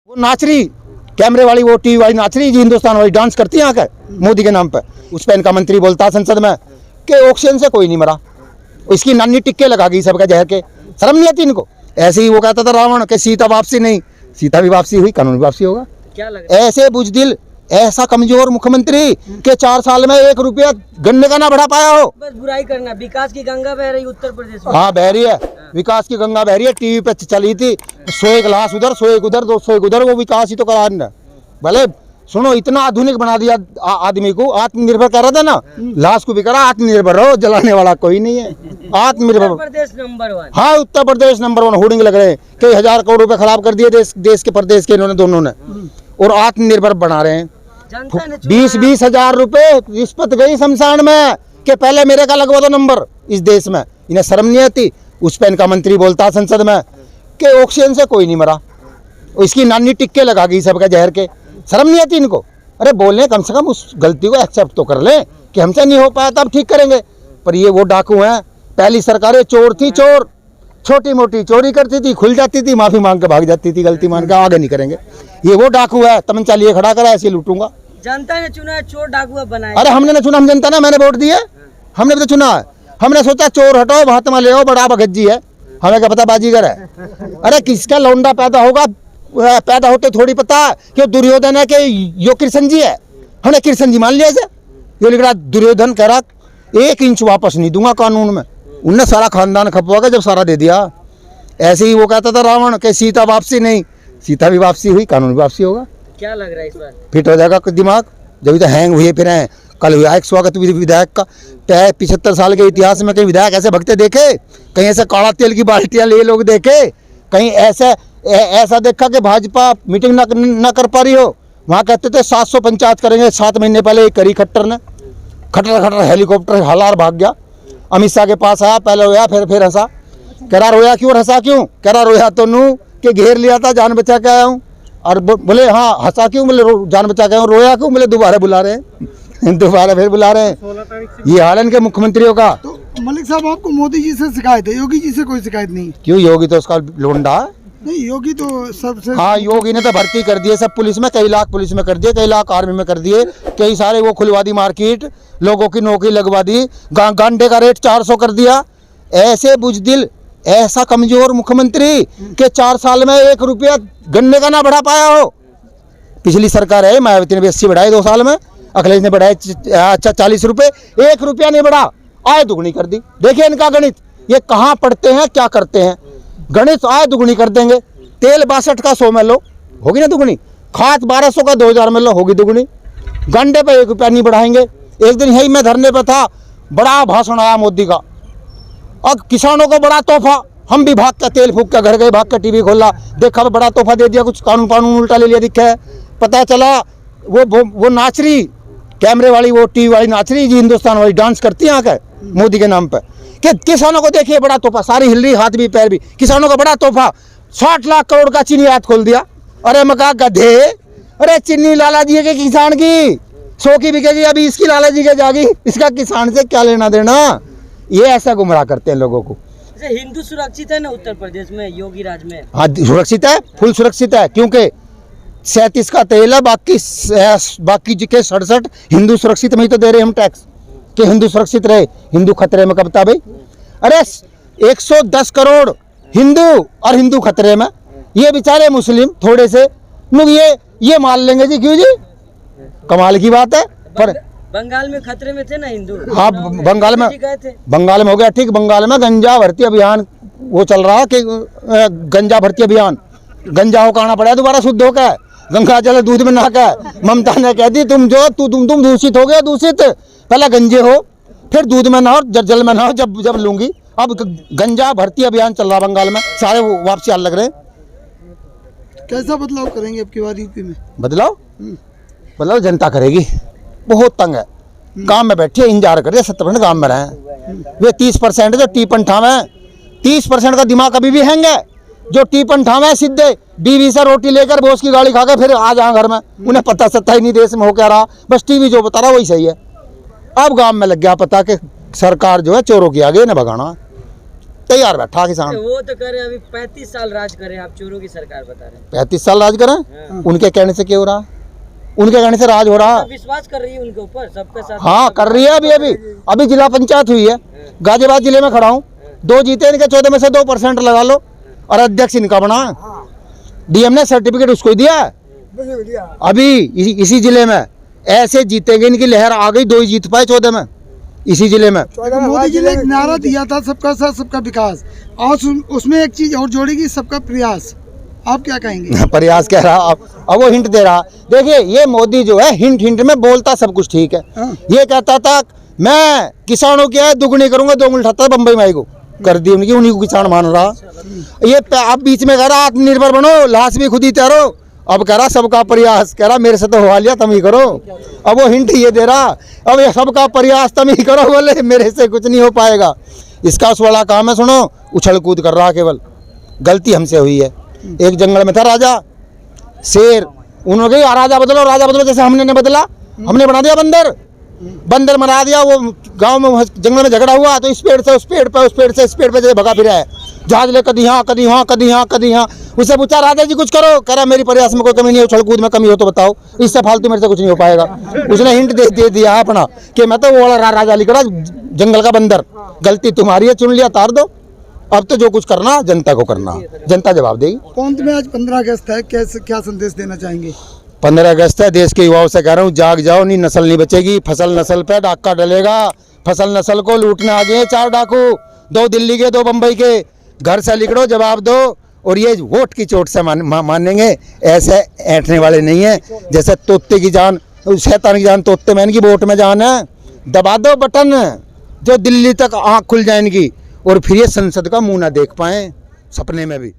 वो नाच रही कैमरे वाली, वो टीवी वाली नाच रही जी, हिंदुस्तान वाली डांस करती है आकर मोदी के नाम पर। उस पर इनका मंत्री बोलता है संसद में कि ऑक्सीजन से कोई नहीं मरा, इसकी नानी टिक्के लगा गई सबका जहर के। शर्म नहीं आती इनको। ऐसे ही वो कहता था रावण कि सीता वापसी नहीं, सीता भी वापसी हुई, कानून भी वापसी होगा। क्या लग रहा है? ऐसे बुजदिल, ऐसा कमजोर मुख्यमंत्री के 4 साल में 1 रुपया गन्ने का ना बढ़ा पाया हो। बस बुराई करना। विकास की गंगा बह रही उत्तर प्रदेश में। हाँ बह रही है, विकास की गंगा बह रही है। टीवी पे चली थी 100 गिलास उधर, 100 उधर, 200 उधर, वो विकास ही तो करा रहे हैं। भले सुनो, इतना आधुनिक बना दिया आदमी को, आत्मनिर्भर कर रहा था ना, लाश को भी करा आत्मनिर्भर रहो, जलाने वाला कोई नहीं है। आत्मनिर्भर उत्तर प्रदेश नंबर 1। हाँ, उत्तर प्रदेश नंबर 1 होर्डिंग लग रहे हैं। कई हजार करोड़ रुपए खराब कर दिए देश के प्रदेश के इन्होंने दोनों ने, और आत्मनिर्भर बना रहे हैं। जनता ने 20-20 हजार रुपए रिश्वत गई शमशान में कि पहले मेरे का लगवा दो नंबर इस देश में। इन्हें शर्म नहीं आती। उस पर इनका मंत्री बोलता है संसद में कि ऑक्सीजन से कोई नहीं मरा, इसकी नानी टिक्के लगा गई सबका जहर के। शर्म नहीं आती इनको। अरे बोलने कम से कम उस गलती को एक्सेप्ट तो कर लें कि हमसे नहीं हो पाया तब ठीक करेंगे। पर ये वो डाकू हैं, पहली सरकारें चोर थी, चोर छोटी मोटी चोरी करती थी, खुल जाती थी, माफी मांग के भाग जाती थी, गलती मान के आगे नहीं करेंगे। ये वो डाकू है, तमंचा लिए खड़ा करा ऐसे लूटूंगा। जनता ने चुना है, चोर डाकुआ बनाए। अरे हमने ना चुना, हम जनता ना, मैंने वोट दिए, हमने भी तो चुना है। हमने सोचा चोर हटाओ, महात्मा ले आओ, बड़ा भगत जी है, हमें क्या पता बाजीगर है। अरे किसका लौंडा पैदा होगा, पैदा होते थोड़ी पता कि दुर्योधन है कि यो कृष्ण जी है। हमने कृष्ण जी मान लिया इसे। ये लिख रहा दुर्योधन कह रहा 1 इंच वापस नहीं दूंगा कानून में। उनने सारा खानदान खपवा के जब सारा दे दिया। ऐसे ही वो कहता था रावण कि सीता वापसी नहीं, सीता भी वापसी हुई, कानून भी वापसी होगा। क्या लग रहा है इस बार? फिट हो जाएगा दिमाग। जब तो हैंग हुए फिर हैं। कल विधायक स्वागत विधायक का 75 साल के इतिहास में कहीं विधायक ऐसे भगते देखे, कहीं ऐसे काला तेल की बाल्टियां लिए लोग देखे, कहीं ऐसा देखा कि भाजपा मीटिंग ना कर पा रही हो। वहाँ कहते थे 700 पंचायत करेंगे, 7 महीने पहले एक करी खट्टर ने, खट्टर हेलीकॉप्टर हलार भाग गया। अमित शाह के पास आया, पहले रोया फिर हंसा। कह रहा रोया क्यों और हंसा क्यों? कह रहा रोया तो नू कि घेर लिया था, जान बचा के आया हूँ। और बोले हाँ हंसा क्यों? बोले जान बचा के आया हूँ। रोया क्यों? बोले दोबारा बुला रहे हैं, दोबारा फिर बुला रहे हैं। ये हाल है इनके मुख्यमंत्रियों का। तो मलिक साहब, आपको मोदी जी से शिकायत है, योगी जी से कोई शिकायत नहीं? क्यों? योगी तो उसका लोंडा है। नहीं, योगी तो सबसे। हाँ, योगी ने तो भर्ती कर दिए सब पुलिस में, कई लाख पुलिस में कर दिए, कई लाख आर्मी में कर दिए, कई सारे वो खुलवा दी मार्केट, लोगों की नौकरी लगवा दी, गांडे का रेट 400 कर दिया। ऐसे बुजदिल, ऐसा कमजोर मुख्यमंत्री के 4 साल में 1 रुपया गन्ने का ना बढ़ा पाया हो। पिछली सरकार है, मायावती ने भी 80 बढ़ाए 2 साल में, अखिलेश ने बढ़ाए 40 रुपये, 1 रुपया नहीं बढ़ा, आय दुगनी कर दी। देखिए इनका गणित, ये कहाँ पढ़ते हैं क्या करते हैं। गणित आय दुगनी कर देंगे। तेल 62 का 100 में लो, होगी ना दुगनी। खाद 1200 का 2000 में लो, होगी दुगनी। गंडे पे 1 रुपया नहीं बढ़ाएंगे। एक दिन यही मैं धरने पे था, बड़ा भाषण आया मोदी का, अब किसानों को बड़ा तोहफा। हम भी भाग के तेल फूक के घर गए, भाग के टीवी खोला, देखा तो बड़ा तोहफा दे दिया, कुछ कानून उल्टा ले लिया दिखा है। पता चला वो नाच रही कैमरे वाली, वो टीवी वाली नाच रही जी, हिंदुस्तान वाली डांस करती है आकर मोदी के नाम पर कि किसानों को देखिए बड़ा तोहफा। सारी हिल रही, हाथ भी पैर भी, किसानों का बड़ा तोहफा। 60 लाख करोड़ का चीनी आयात खोल दिया। अरे मैं कहा गधे, अरे चीनी लाला जी के किसान की 100 की बिकेगी, अभी इसकी लाला जी के जागी, इसका किसान से क्या लेना देना। ये ऐसा गुमराह करते हैं लोगों को। हिंदू सुरक्षित है ना उत्तर प्रदेश में, योगी राज में? हाँ सुरक्षित है, फुल सुरक्षित है, क्योंकि 37 का तेल है, बाकी जी के 67 हिंदू सुरक्षित में ही तो दे रहे हम टैक्स कि हिंदू सुरक्षित रहे। हिंदू खतरे में कब था भाई? अरे 110 करोड़ हिंदू और हिंदू खतरे में। ये बेचारे मुस्लिम थोड़े से लोग ये मान लेंगे जी, क्यों जी? कमाल की बात है। पर बंगाल में खतरे में थे ना हिंदू? हाँ बंगाल में हो गया ठीक। बंगाल में गंजा भर्ती अभियान वो चल रहा है कि गंजा भर्ती अभियान, गंजा हो कहना पड़ा दोबारा शुद्ध होकर, गंगा जल दूध में नहाकर। ममता ने कह दी तुम दूषित हो गए, दूषित पहले गंजे हो फिर दूध में नहाओ, जल में नहाओ जब लूंगी। अब गंजा भर्ती अभियान चल रहा बंगाल में, सारे वो वापसी हाल लग रहे हैं। कैसा बदलाव करेंगे अब की बार यूपी में? बदलाव जनता करेगी। बहुत तंग है, गांव में बैठे इंतजार कर रहे, 70% गांव में रहे। वे 30% जो टीपन ठावे, 30% का दिमाग अभी भी हैंग है। जो टीपन ठावे सीधे बीवी से रोटी लेकर बोस की गाड़ी खाकर फिर आ जाए घर में, उन्हें पता सत्ता ही नहीं देश में हो क्या रहा, बस टीवी जो बता रहा वही सही है। अब गांव में लग गया पता कि सरकार जो है चोरों की आगे न भगाना। तैयार बैठा किसान। वो तो करे अभी 35 साल राज करे, आप चोरों की सरकार बता रहे हैं। 35 साल राज करें, उनके कहने से क्या हो रहा? उनके कहने से राज हो रहा? सब विश्वास कर रही है उनके ऊपर, सबके साथ। हाँ कर रही है। अभी जिला पंचायत हुई है, गाजियाबाद जिले में खड़ा हूँ, 2 जीते इनके, 14 में से 2% लगा लो, और अध्यक्ष इनका बना। डीएम ने सर्टिफिकेट उसको ही दिया है। अभी इसी जिले में ऐसे जीतेंगे, इनकी लहर आ गई, 2 ही जीत पाए 14 में इसी जिले में। मोदी जी ने एक नारा दिया था, सबका साथ सबका विकास, और उसमें एक चीज और जोड़ेगी, सबका प्रयास। आप क्या कहेंगे? प्रयास कह रहा अब वो हिंट दे रहा। देखिए ये मोदी जो है हिंट में बोलता सब कुछ ठीक है। ये कहता था मैं किसानों की है दुगनी करूंगा, 2 उंगली उठाता बम्बई माई को कर दी उनकी, उन्हीं को किसान मान रहा। ये अब बीच में कह रहा आत्मनिर्भर बनो, लाश भी खुद ही तैरो, अब कह रहा सबका प्रयास, कह रहा मेरे से तो हुआ लिया तुम ही करो। अब वो हिंट ये दे रहा, अब ये सबका प्रयास तुम ही करो, बोले मेरे से कुछ नहीं हो पाएगा। इसका उस वाला काम है, सुनो, उछल कूद कर रहा, केवल गलती हमसे हुई है। एक जंगल में था राजा शेर, उन्होंने कहा राजा बदलो, जैसे हमने नहीं बदला, हमने बना दिया बंदर बना दिया। वो गांव में जंगल में झगड़ा हुआ तो इस पेड़ से उस पेड़ पे, उस पेड़ से इस पेड़ पे जैसे भगा फिरा है, जहाज ले कदी यहाँ कदी यहाँ कदी यहाँ कदी यहाँ। उससे पूछा राजा जी कुछ करो, कह रहा मेरी प्रयास में कोई कमी नहीं है, उछल कूद में कमी हो तो बताओ, इससे फालतू मेरे से कुछ नहीं हो पाएगा। उसने हिंट दे दिया अपना कि मैं तो वो वाला राजा लिखा जंगल का बंदर, गलती तुम्हारी है, चुन लिया तार दो, अब तो जो कुछ करना जनता को करना, जनता जवाब देगी। पंत में आज 15 अगस्त है, कैसे क्या संदेश देना चाहेंगे? 15 अगस्त है, देश के युवाओं से कह रहा हूँ जाग जाओ, नहीं नस्ल नहीं बचेगी, फसल नस्ल पे डाका डलेगा। फसल नस्ल को लूटने आ गए 4 डाकू, 2 दिल्ली के 2 बम्बई के, घर से लिखड़ो जवाब दो, और ये वोट की चोट से मानेंगे, ऐसे ऐंठने वाले नहीं है। जैसे तोते की जान, शैतान की जान तोते में, इनकी वोट में जान है। दबा दो बटन जो दिल्ली तक आँख खुल जाए इनकी, और फिर ये संसद का मुंह ना देख पाएं सपने में भी।